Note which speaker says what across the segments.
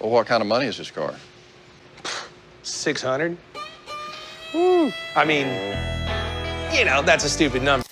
Speaker 1: Well, what kind of money is this car?
Speaker 2: 600? I mean, you know, that's a stupid number.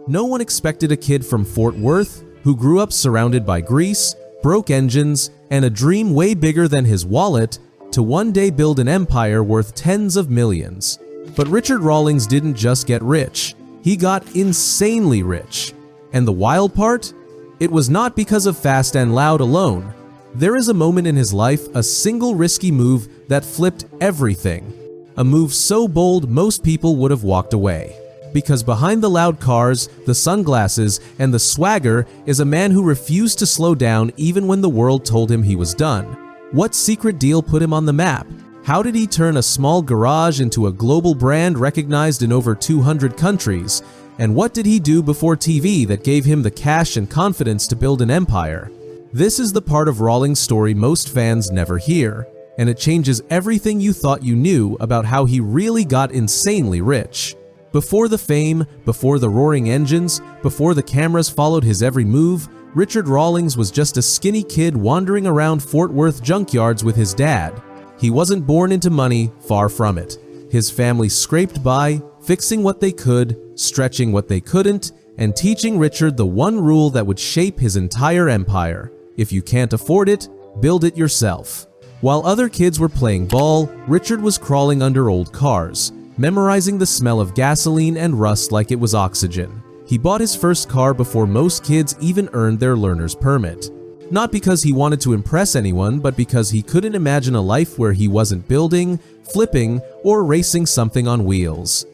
Speaker 3: No one expected a kid from Fort Worth, who grew up surrounded by grease, broke engines, and a dream way bigger than his wallet, to one day build an empire worth tens of millions. But Richard Rawlings didn't just get rich, he got insanely rich. And the wild part? It was not because of Fast and Loud alone. There is a moment in his life, a single risky move that flipped everything. A move so bold most people would have walked away. Because behind the loud cars, the sunglasses, and the swagger is a man who refused to slow down even when the world told him he was done. What secret deal put him on the map? How did he turn a small garage into a global brand recognized in over 200 countries? And what did he do before TV that gave him the cash and confidence to build an empire? This is the part of Rawlings' story most fans never hear, and it changes everything you thought you knew about how he really got insanely rich. Before the fame, before the roaring engines, before the cameras followed his every move, Richard Rawlings was just a skinny kid wandering around Fort Worth junkyards with his dad. He wasn't born into money, far from it. His family scraped by, fixing what they could, stretching what they couldn't, and teaching Richard the one rule that would shape his entire empire. If you can't afford it, build it yourself. While other kids were playing ball, Richard was crawling under old cars, memorizing the smell of gasoline and rust like it was oxygen. He bought his first car before most kids even earned their learner's permit. Not because he wanted to impress anyone, but because he couldn't imagine a life where he wasn't building, flipping, or racing something on wheels.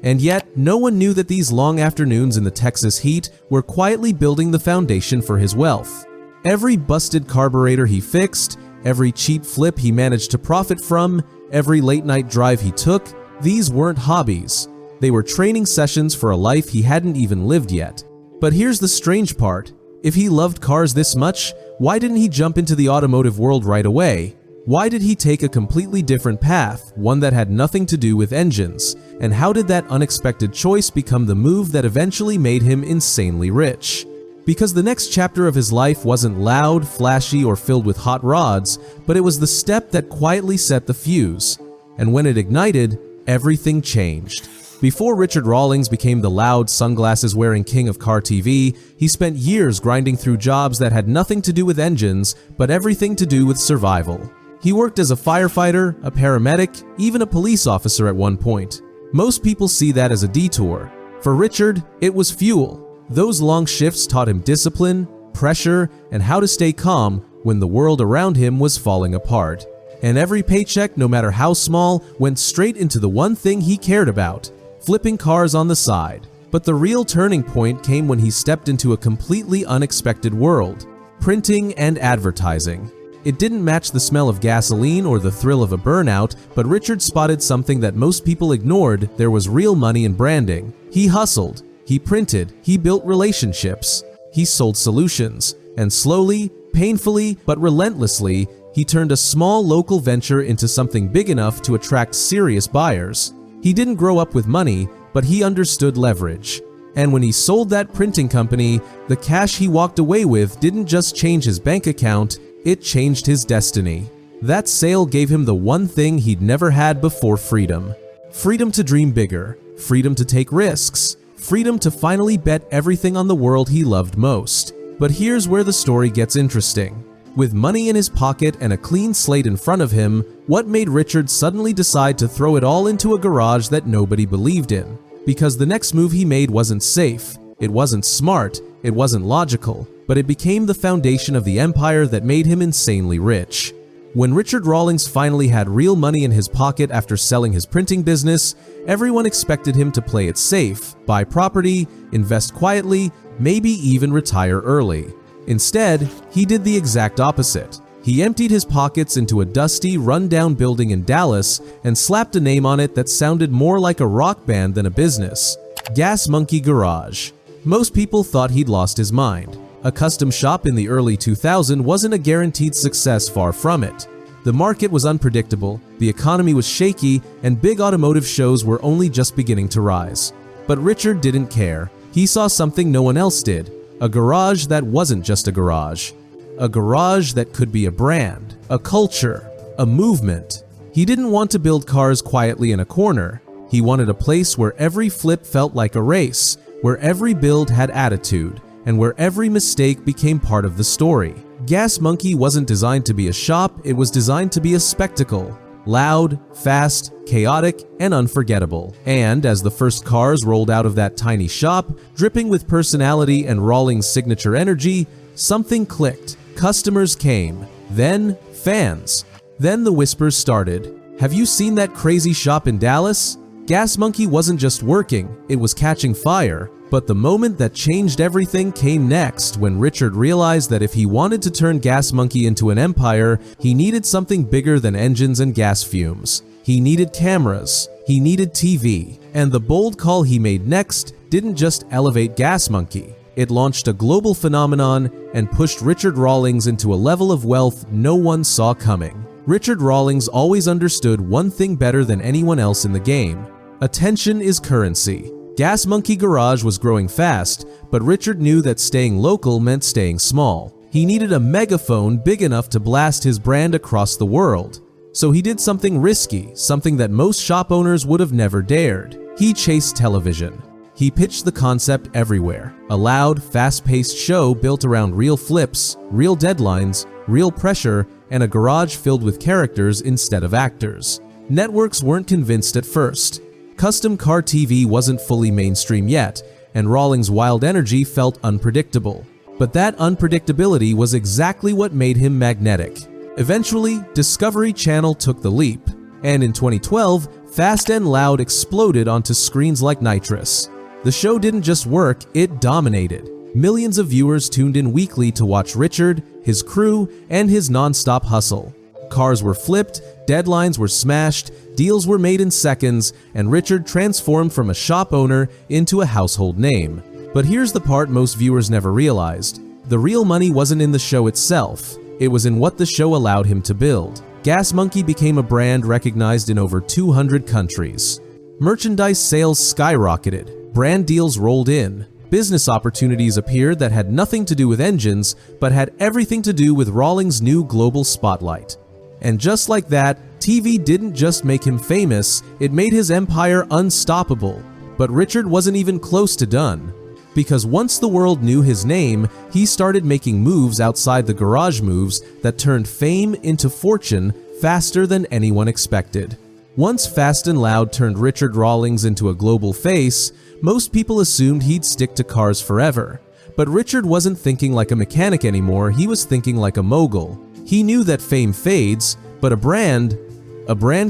Speaker 3: And yet, no one knew that these long afternoons in the Texas heat were quietly building the foundation for his wealth. Every busted carburetor he fixed, every cheap flip he managed to profit from, every late-night drive he took, these weren't hobbies. They were training sessions for a life he hadn't even lived yet. But here's the strange part. If he loved cars this much, why didn't he jump into the automotive world right away? Why did he take a completely different path, one that had nothing to do with engines? And how did that unexpected choice become the move that eventually made him insanely rich? Because the next chapter of his life wasn't loud, flashy, or filled with hot rods, but it was the step that quietly set the fuse. And when it ignited, everything changed. Before Richard Rawlings became the loud, sunglasses-wearing king of car TV, he spent years grinding through jobs that had nothing to do with engines, but everything to do with survival. He worked as a firefighter, a paramedic, even a police officer at one point. Most people see that as a detour. For Richard, it was fuel. Those long shifts taught him discipline, pressure, and how to stay calm when the world around him was falling apart. And every paycheck, no matter how small, went straight into the one thing he cared about: flipping cars on the side. But the real turning point came when he stepped into a completely unexpected world: printing and advertising. It didn't match the smell of gasoline or the thrill of a burnout, but Richard spotted something that most people ignored: there was real money in branding. He hustled, he printed, he built relationships, he sold solutions, and slowly, painfully, but relentlessly, he turned a small local venture into something big enough to attract serious buyers. He didn't grow up with money, but he understood leverage. And when he sold that printing company, the cash he walked away with didn't just change his bank account, it changed his destiny. That sale gave him the one thing he'd never had before: freedom. Freedom to dream bigger, freedom to take risks, freedom to finally bet everything on the world he loved most. But here's where the story gets interesting. With money in his pocket and a clean slate in front of him, what made Richard suddenly decide to throw it all into a garage that nobody believed in? Because the next move he made wasn't safe, it wasn't smart, it wasn't logical, but it became the foundation of the empire that made him insanely rich. When Richard Rawlings finally had real money in his pocket after selling his printing business, everyone expected him to play it safe, buy property, invest quietly, maybe even retire early. Instead, he did the exact opposite. He emptied his pockets into a dusty, run-down building in Dallas and slapped a name on it that sounded more like a rock band than a business: Gas Monkey Garage. Most people thought he'd lost his mind. A custom shop in the early 2000s wasn't a guaranteed success, far from it. The market was unpredictable, the economy was shaky, and big automotive shows were only just beginning to rise. But Richard didn't care. He saw something no one else did: a garage that wasn't just a garage. A garage that could be a brand. a culture, a movement. He didn't want to build cars quietly in a corner. He wanted a place where every flip felt like a race, where every build had attitude, and where every mistake became part of the story. Gas Monkey wasn't designed to be a shop, it was designed to be a spectacle. Loud, fast, chaotic, and unforgettable. And as the first cars rolled out of that tiny shop, dripping with personality and Rawlings' signature energy, something clicked. Customers came. Then, fans. Then the whispers started. Have you seen that crazy shop in Dallas? Gas Monkey wasn't just working, it was catching fire. But the moment that changed everything came next, when Richard realized that if he wanted to turn Gas Monkey into an empire, he needed something bigger than engines and gas fumes. He needed cameras, he needed TV, and the bold call he made next didn't just elevate Gas Monkey. It launched a global phenomenon and pushed Richard Rawlings into a level of wealth no one saw coming. Richard Rawlings always understood one thing better than anyone else in the game. Attention is currency. Gas Monkey Garage was growing fast, but Richard knew that staying local meant staying small. He needed a megaphone big enough to blast his brand across the world. So he did something risky, something that most shop owners would have never dared. He chased television. He pitched the concept everywhere. A loud, fast-paced show built around real flips, real deadlines, real pressure, and a garage filled with characters instead of actors. Networks weren't convinced at first. Custom car TV wasn't fully mainstream yet, and Rawlings' wild energy felt unpredictable. But that unpredictability was exactly what made him magnetic. Eventually, Discovery Channel took the leap, and in 2012, Fast and Loud exploded onto screens like nitrous. The show didn't just work, it dominated. Millions of viewers tuned in weekly to watch Richard, his crew, and his non-stop hustle. Cars were flipped, deadlines were smashed, deals were made in seconds, and Richard transformed from a shop owner into a household name. But here's the part most viewers never realized. The real money wasn't in the show itself, it was in what the show allowed him to build. Gas Monkey became a brand recognized in over 200 countries. Merchandise sales skyrocketed, brand deals rolled in, business opportunities appeared that had nothing to do with engines, but had everything to do with Rawlings' new global spotlight. And just like that, TV didn't just make him famous, it made his empire unstoppable. But Richard wasn't even close to done. Because once the world knew his name, he started making moves outside the garage moves that turned fame into fortune faster than anyone expected. Once Fast and Loud turned Richard Rawlings into a global face, most people assumed he'd stick to cars forever. But Richard wasn't thinking like a mechanic anymore, he was thinking like a mogul. He knew that fame fades, but a brand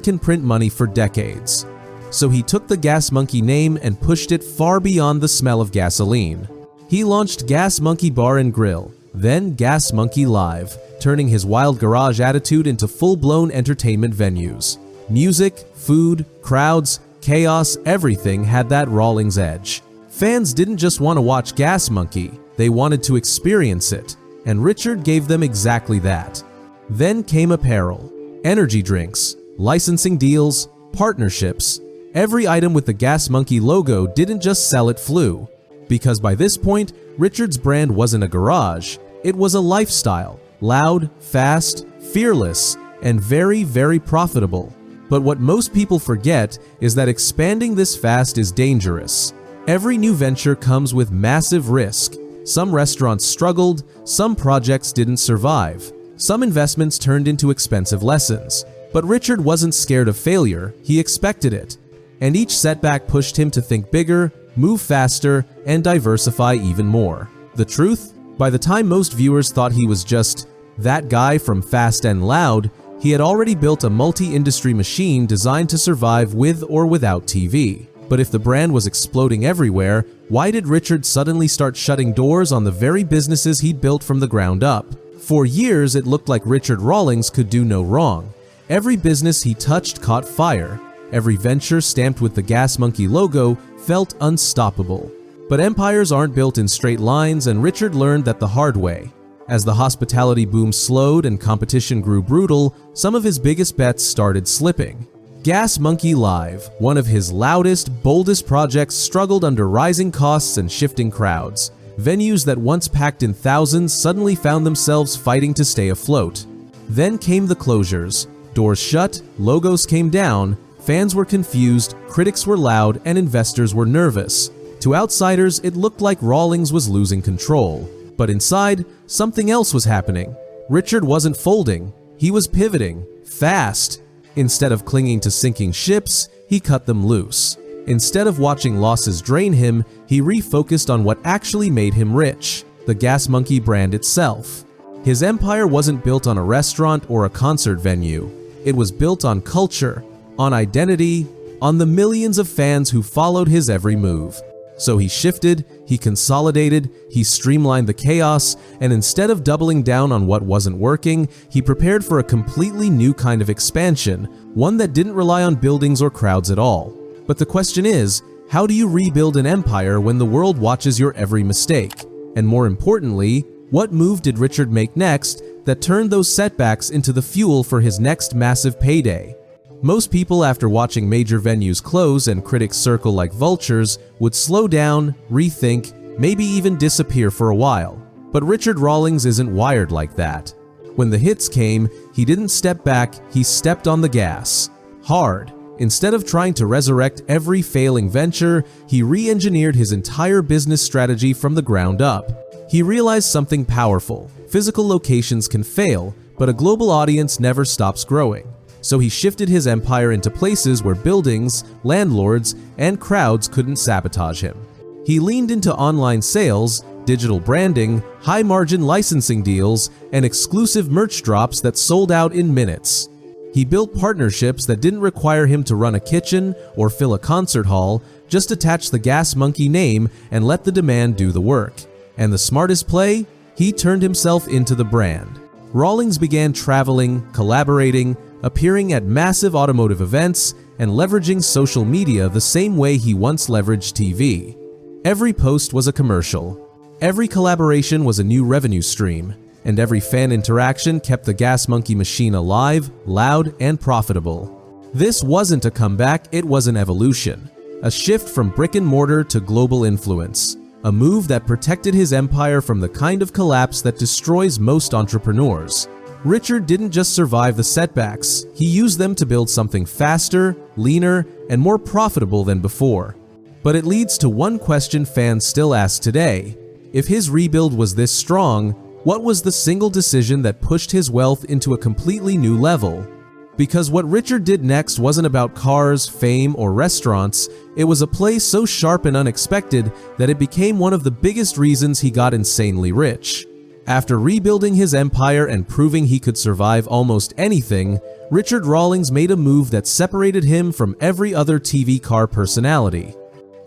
Speaker 3: can print money for decades. So he took the Gas Monkey name and pushed it far beyond the smell of gasoline. He launched Gas Monkey Bar and Grill, then Gas Monkey Live, turning his wild garage attitude into full-blown entertainment venues. Music, food, crowds, chaos, everything had that Rawlings edge. Fans didn't just want to watch Gas Monkey, they wanted to experience it, and Richard gave them exactly that. Then came apparel, energy drinks, licensing deals, partnerships. Every item with the Gas Monkey logo didn't just sell, it flew. Because by this point, Richard's brand wasn't a garage, it was a lifestyle. Loud, fast, fearless, and very, very profitable. But what most people forget is that expanding this fast is dangerous. Every new venture comes with massive risk. Some restaurants struggled, some projects didn't survive. Some investments turned into expensive lessons. But Richard wasn't scared of failure, he expected it. And each setback pushed him to think bigger, move faster, and diversify even more. The truth? By the time most viewers thought he was just that guy from Fast and Loud, he had already built a multi-industry machine designed to survive with or without TV. But if the brand was exploding everywhere, why did Richard suddenly start shutting doors on the very businesses he'd built from the ground up? For years, it looked like Richard Rawlings could do no wrong. Every business he touched caught fire. Every venture stamped with the Gas Monkey logo felt unstoppable. But empires aren't built in straight lines, and Richard learned that the hard way. As the hospitality boom slowed and competition grew brutal, some of his biggest bets started slipping. Gas Monkey Live, one of his loudest, boldest projects, struggled under rising costs and shifting crowds. Venues that once packed in thousands suddenly found themselves fighting to stay afloat. Then came the closures. Doors shut, logos came down, fans were confused, critics were loud, and investors were nervous. To outsiders, it looked like Rawlings was losing control. But inside, something else was happening. Richard wasn't folding, he was pivoting, fast. Instead of clinging to sinking ships, he cut them loose. Instead of watching losses drain him, he refocused on what actually made him rich, the Gas Monkey brand itself. His empire wasn't built on a restaurant or a concert venue. It was built on culture, on identity, on the millions of fans who followed his every move. So he shifted, he consolidated, he streamlined the chaos, and instead of doubling down on what wasn't working, he prepared for a completely new kind of expansion, one that didn't rely on buildings or crowds at all. But the question is, how do you rebuild an empire when the world watches your every mistake? And more importantly, what move did Richard make next that turned those setbacks into the fuel for his next massive payday? Most people, after watching major venues close and critics circle like vultures, would slow down, rethink, maybe even disappear for a while. But Richard Rawlings isn't wired like that. When the hits came, he didn't step back, he stepped on the gas. Hard. Instead of trying to resurrect every failing venture, he re-engineered his entire business strategy from the ground up. He realized something powerful. Physical locations can fail, but a global audience never stops growing. So he shifted his empire into places where buildings, landlords, and crowds couldn't sabotage him. He leaned into online sales, digital branding, high-margin licensing deals, and exclusive merch drops that sold out in minutes. He built partnerships that didn't require him to run a kitchen or fill a concert hall, just attach the Gas Monkey name and let the demand do the work. And the smartest play? He turned himself into the brand. Rawlings began traveling, collaborating, appearing at massive automotive events, and leveraging social media the same way he once leveraged TV. Every post was a commercial. Every collaboration was a new revenue stream. And every fan interaction kept the Gas Monkey machine alive, loud, and profitable. This wasn't a comeback, it was an evolution. A shift from brick and mortar to global influence. A move that protected his empire from the kind of collapse that destroys most entrepreneurs. Richard didn't just survive the setbacks, he used them to build something faster, leaner, and more profitable than before. But it leads to one question fans still ask today. If his rebuild was this strong, what was the single decision that pushed his wealth into a completely new level? Because what Richard did next wasn't about cars, fame, or restaurants, it was a play so sharp and unexpected that it became one of the biggest reasons he got insanely rich. After rebuilding his empire and proving he could survive almost anything, Richard Rawlings made a move that separated him from every other TV car personality.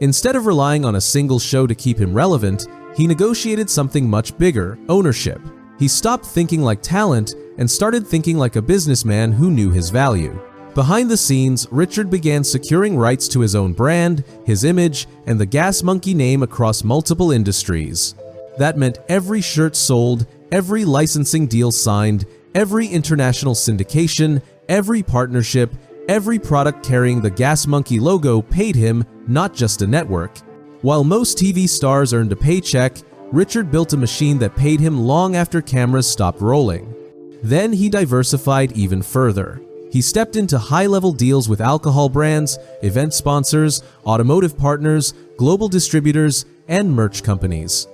Speaker 3: Instead of relying on a single show to keep him relevant, he negotiated something much bigger: ownership. He stopped thinking like talent and started thinking like a businessman who knew his value. Behind the scenes, Richard began securing rights to his own brand, his image, and the Gas Monkey name across multiple industries. That meant every shirt sold, every licensing deal signed, every international syndication, every partnership, every product carrying the Gas Monkey logo paid him, not just a network. While most TV stars earned a paycheck, Richard built a machine that paid him long after cameras stopped rolling. Then he diversified even further. He stepped into high-level deals with alcohol brands, event sponsors, automotive partners, global distributors, and merch companies.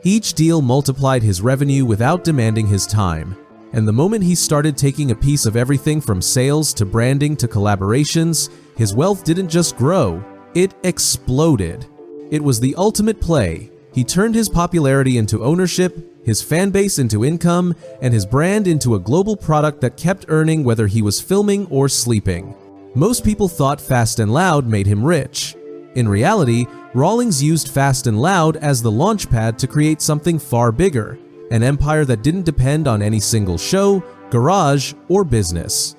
Speaker 3: Each deal multiplied his revenue without demanding his time. And the moment he started taking a piece of everything from sales to branding to collaborations, his wealth didn't just grow, it exploded. It was the ultimate play. He turned his popularity into ownership, his fan base into income, and his brand into a global product that kept earning whether he was filming or sleeping. Most people thought Fast and Loud made him rich. In reality, Rawlings used Fast and Loud as the launchpad to create something far bigger, an empire that didn't depend on any single show, garage, or business.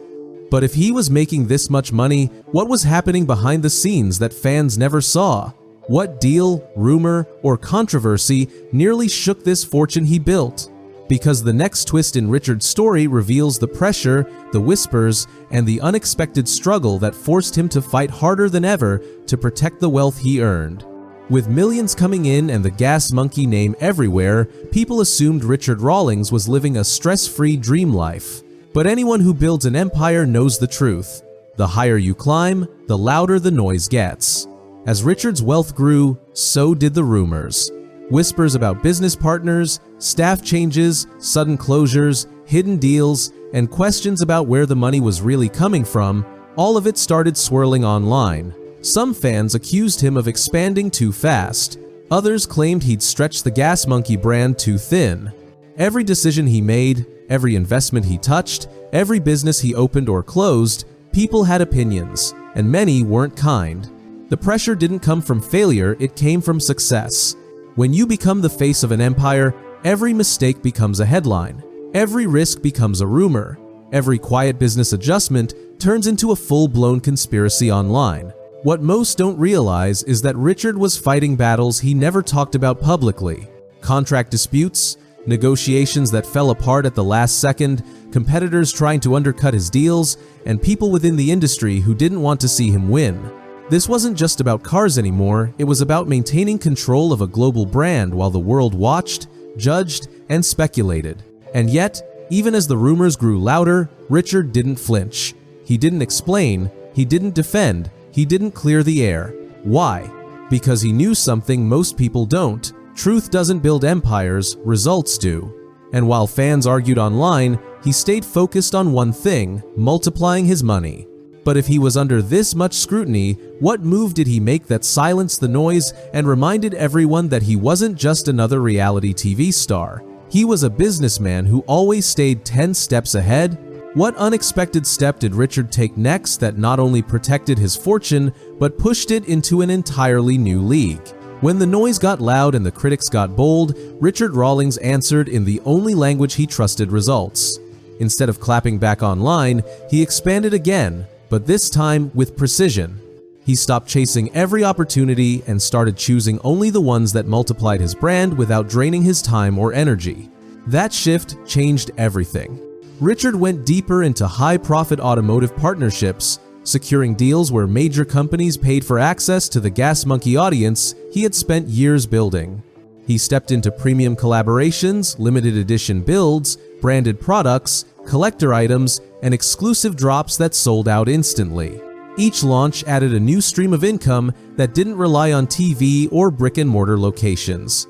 Speaker 3: But if he was making this much money, what was happening behind the scenes that fans never saw? What deal, rumor, or controversy nearly shook this fortune he built? Because the next twist in Richard's story reveals the pressure, the whispers, and the unexpected struggle that forced him to fight harder than ever to protect the wealth he earned. With millions coming in and the Gas Monkey name everywhere, people assumed Richard Rawlings was living a stress-free dream life. But anyone who builds an empire knows the truth. The higher you climb, the louder the noise gets. As Richard's wealth grew, so did the rumors. Whispers about business partners, staff changes, sudden closures, hidden deals, and questions about where the money was really coming from, all of it started swirling online. Some fans accused him of expanding too fast. Others claimed he'd stretched the Gas Monkey brand too thin. Every decision he made, every investment he touched, every business he opened or closed, people had opinions, and many weren't kind. The pressure didn't come from failure, it came from success. When you become the face of an empire, every mistake becomes a headline. Every risk becomes a rumor. Every quiet business adjustment turns into a full-blown conspiracy online. What most don't realize is that Richard was fighting battles he never talked about publicly. Contract disputes, negotiations that fell apart at the last second, competitors trying to undercut his deals, and people within the industry who didn't want to see him win. This wasn't just about cars anymore, it was about maintaining control of a global brand while the world watched, judged, and speculated. And yet, even as the rumors grew louder, Richard didn't flinch. He didn't explain, he didn't defend, he didn't clear the air. Why? Because he knew something most people don't. Truth doesn't build empires, results do. And while fans argued online, he stayed focused on one thing, multiplying his money. But if he was under this much scrutiny, what move did he make that silenced the noise and reminded everyone that he wasn't just another reality TV star? He was a businessman who always stayed 10 steps ahead. What unexpected step did Richard take next that not only protected his fortune, but pushed it into an entirely new league? When the noise got loud and the critics got bold, Richard Rawlings answered in the only language he trusted: results. Instead of clapping back online, he expanded again, but this time with precision. He stopped chasing every opportunity and started choosing only the ones that multiplied his brand without draining his time or energy. That shift changed everything. Richard went deeper into high-profit automotive partnerships, securing deals where major companies paid for access to the Gas Monkey audience he had spent years building. He stepped into premium collaborations, limited edition builds, branded products, collector items, and exclusive drops that sold out instantly. Each launch added a new stream of income that didn't rely on TV or brick-and-mortar locations.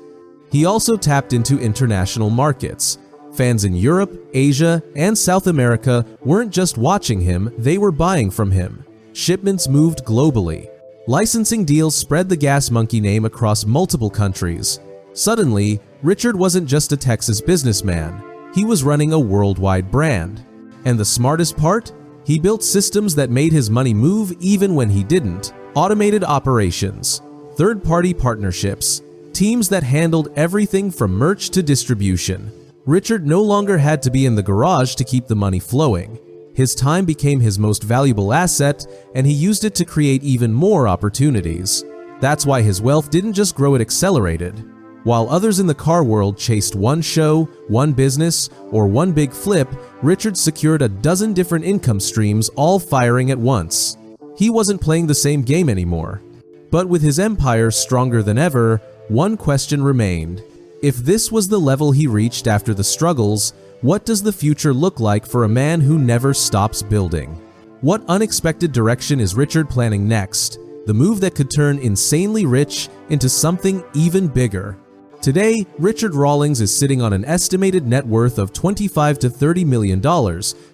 Speaker 3: He also tapped into international markets. Fans in Europe, Asia, and South America weren't just watching him, they were buying from him. Shipments moved globally. Licensing deals spread the Gas Monkey name across multiple countries. Suddenly, Richard wasn't just a Texas businessman. He was running a worldwide brand. And the smartest part? He built systems that made his money move even when he didn't. Automated operations, third-party partnerships, teams that handled everything from merch to distribution. Richard no longer had to be in the garage to keep the money flowing. His time became his most valuable asset, and he used it to create even more opportunities. That's why his wealth didn't just grow, it accelerated. While others in the car world chased one show, one business, or one big flip, Richard secured a dozen different income streams all firing at once. He wasn't playing the same game anymore. But with his empire stronger than ever, one question remained. If this was the level he reached after the struggles, what does the future look like for a man who never stops building? What unexpected direction is Richard planning next? The move that could turn insanely rich into something even bigger. Today, Richard Rawlings is sitting on an estimated net worth of $25 to $30 million,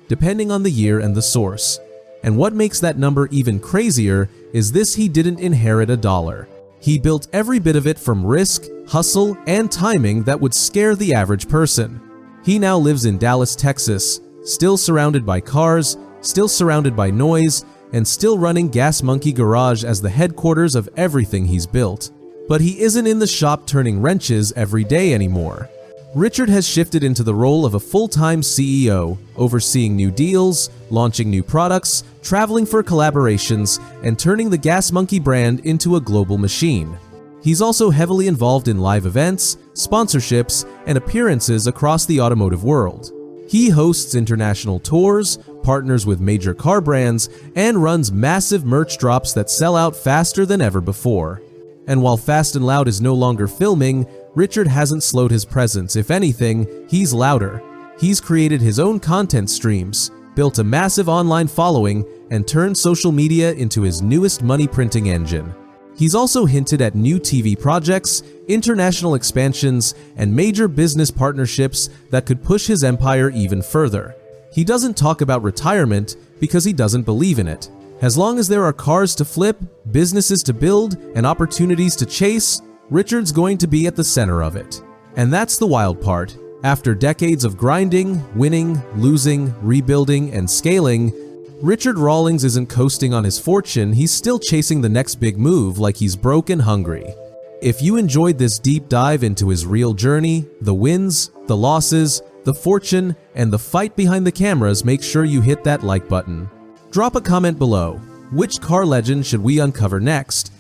Speaker 3: depending on the year and the source. And what makes that number even crazier is this: he didn't inherit a dollar. He built every bit of it from risk, hustle, and timing that would scare the average person. He now lives in Dallas, Texas, still surrounded by cars, still surrounded by noise, and still running Gas Monkey Garage as the headquarters of everything he's built. But he isn't in the shop turning wrenches every day anymore. Richard has shifted into the role of a full-time CEO, overseeing new deals, launching new products, traveling for collaborations, and turning the Gas Monkey brand into a global machine. He's also heavily involved in live events, sponsorships, and appearances across the automotive world. He hosts international tours, partners with major car brands, and runs massive merch drops that sell out faster than ever before. And while Fast and Loud is no longer filming, Richard hasn't slowed his presence. If anything, he's louder. He's created his own content streams, built a massive online following, and turned social media into his newest money-printing engine. He's also hinted at new TV projects, international expansions, and major business partnerships that could push his empire even further. He doesn't talk about retirement because he doesn't believe in it. As long as there are cars to flip, businesses to build, and opportunities to chase, Richard's going to be at the center of it. And that's the wild part. After decades of grinding, winning, losing, rebuilding, and scaling, Richard Rawlings isn't coasting on his fortune, he's still chasing the next big move like he's broke and hungry. If you enjoyed this deep dive into his real journey, the wins, the losses, the fortune, and the fight behind the cameras, make sure you hit that like button. Drop a comment below. Which car legend should we uncover next?